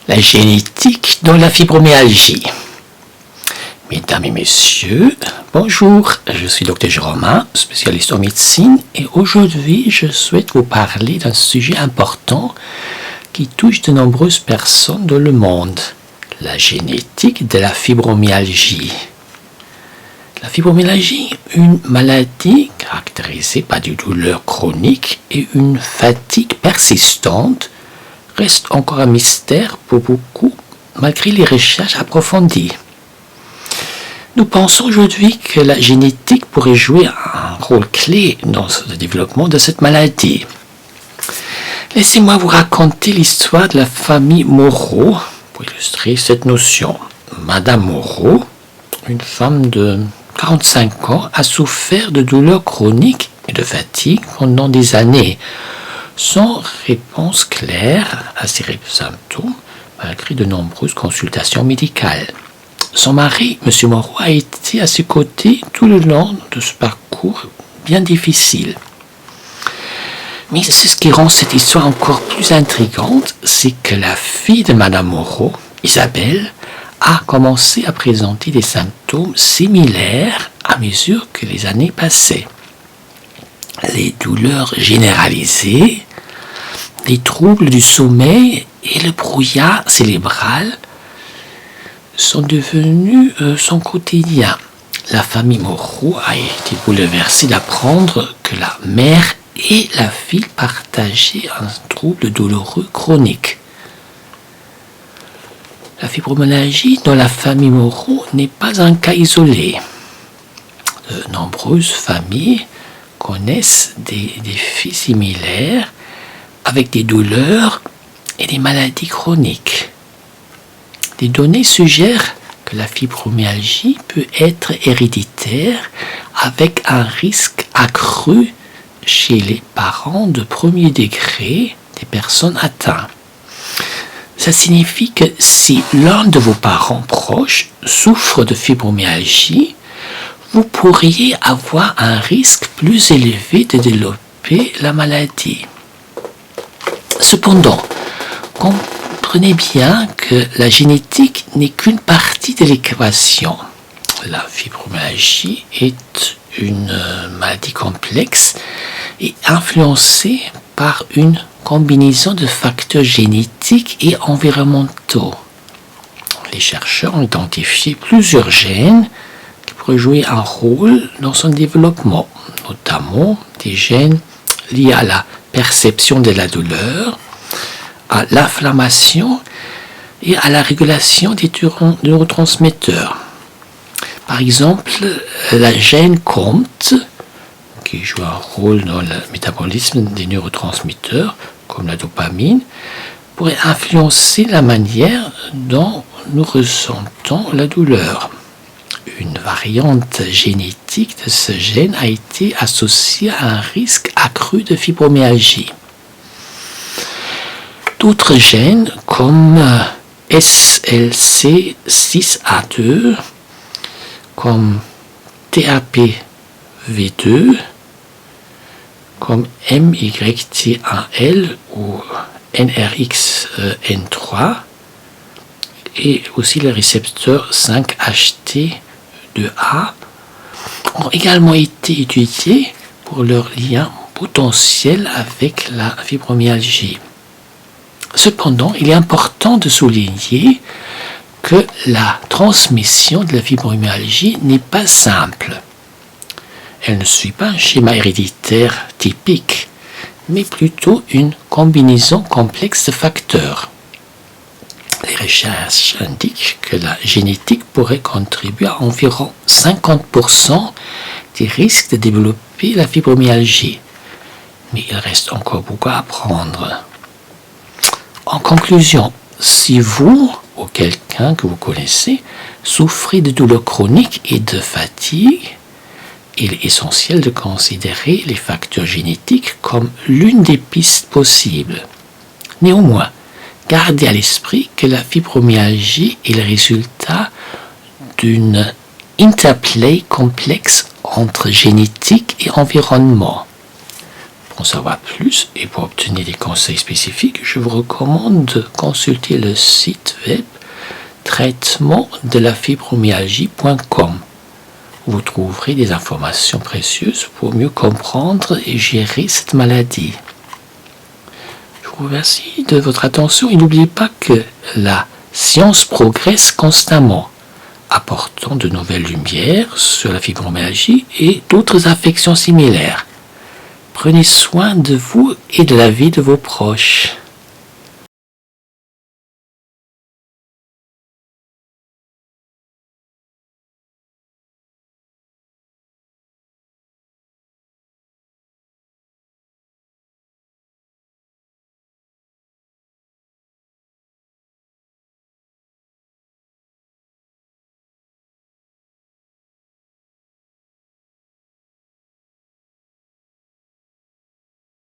La génétique dans la fibromyalgie. Mesdames et messieurs, bonjour, je suis Dr Jérôme, spécialiste en médecine, et aujourd'hui je souhaite vous parler d'un sujet important qui touche de nombreuses personnes dans le monde, la génétique de la fibromyalgie. La fibromyalgie, une maladie caractérisée par des douleurs chroniques et une fatigue persistante, reste encore un mystère pour beaucoup, malgré les recherches approfondies. Nous pensons aujourd'hui que la génétique pourrait jouer un rôle clé dans le développement de cette maladie. Laissez-moi vous raconter l'histoire de la famille Moreau pour illustrer cette notion. Madame Moreau, une femme de 45 ans, a souffert de douleurs chroniques et de fatigue pendant des années, sans réponse claire à ces symptômes, malgré de nombreuses consultations médicales. Son mari, M. Moreau, a été à ses côtés tout le long de ce parcours bien difficile. Mais ce qui rend cette histoire encore plus intrigante, c'est que la fille de Mme Moreau, Isabelle, a commencé à présenter des symptômes similaires à mesure que les années passaient. Les douleurs généralisées, les troubles du sommeil et le brouillard cérébral sont devenus son quotidien. La famille Moreau a été bouleversée d'apprendre que la mère et la fille partageaient un trouble douloureux chronique. La fibromyalgie dans la famille Moreau n'est pas un cas isolé. De nombreuses familles connaissent des défis similaires avec des douleurs et des maladies chroniques. Des données suggèrent que la fibromyalgie peut être héréditaire avec un risque accru chez les parents de premier degré des personnes atteintes. Ça signifie que si l'un de vos parents proches souffre de fibromyalgie, vous pourriez avoir un risque plus élevé de développer la maladie. Cependant, comprenez bien que la génétique n'est qu'une partie de l'équation. La fibromyalgie est une maladie complexe et influencée par une combinaison de facteurs génétiques et environnementaux. Les chercheurs ont identifié plusieurs gènes qui pourraient jouer un rôle dans son développement, notamment des gènes liés à la perception de la douleur, à l'inflammation et à la régulation des neurotransmetteurs. Par exemple, la gène COMT, qui joue un rôle dans le métabolisme des neurotransmetteurs, comme la dopamine, pourrait influencer la manière dont nous ressentons la douleur. Une variante génétique de ce gène a été associée à un risque accru de fibromyalgie. D'autres gènes comme SLC6A2, comme TAPV2, comme MYT1L ou NRXN3 et aussi le récepteur 5HT2A ont également été étudiés pour leur lien potentiel avec la fibromyalgie. Cependant, il est important de souligner que la transmission de la fibromyalgie n'est pas simple. Elle ne suit pas un schéma héréditaire typique, mais plutôt une combinaison complexe de facteurs. Les recherches indiquent que la génétique pourrait contribuer à environ 50% des risques de développer la fibromyalgie, mais il reste encore beaucoup à apprendre. En conclusion, si vous ou quelqu'un que vous connaissez souffrez de douleurs chroniques et de fatigue, il est essentiel de considérer les facteurs génétiques comme l'une des pistes possibles. Néanmoins, gardez à l'esprit que la fibromyalgie est le résultat d'une interplay complexe entre génétique et environnement. Pour en savoir plus et pour obtenir des conseils spécifiques, je vous recommande de consulter le site web traitement-de-la-fibromyalgie.com. Vous trouverez des informations précieuses pour mieux comprendre et gérer cette maladie. Je vous remercie de votre attention et n'oubliez pas que la science progresse constamment, apportant de nouvelles lumières sur la fibromyalgie et d'autres affections similaires. Prenez soin de vous et de la vie de vos proches.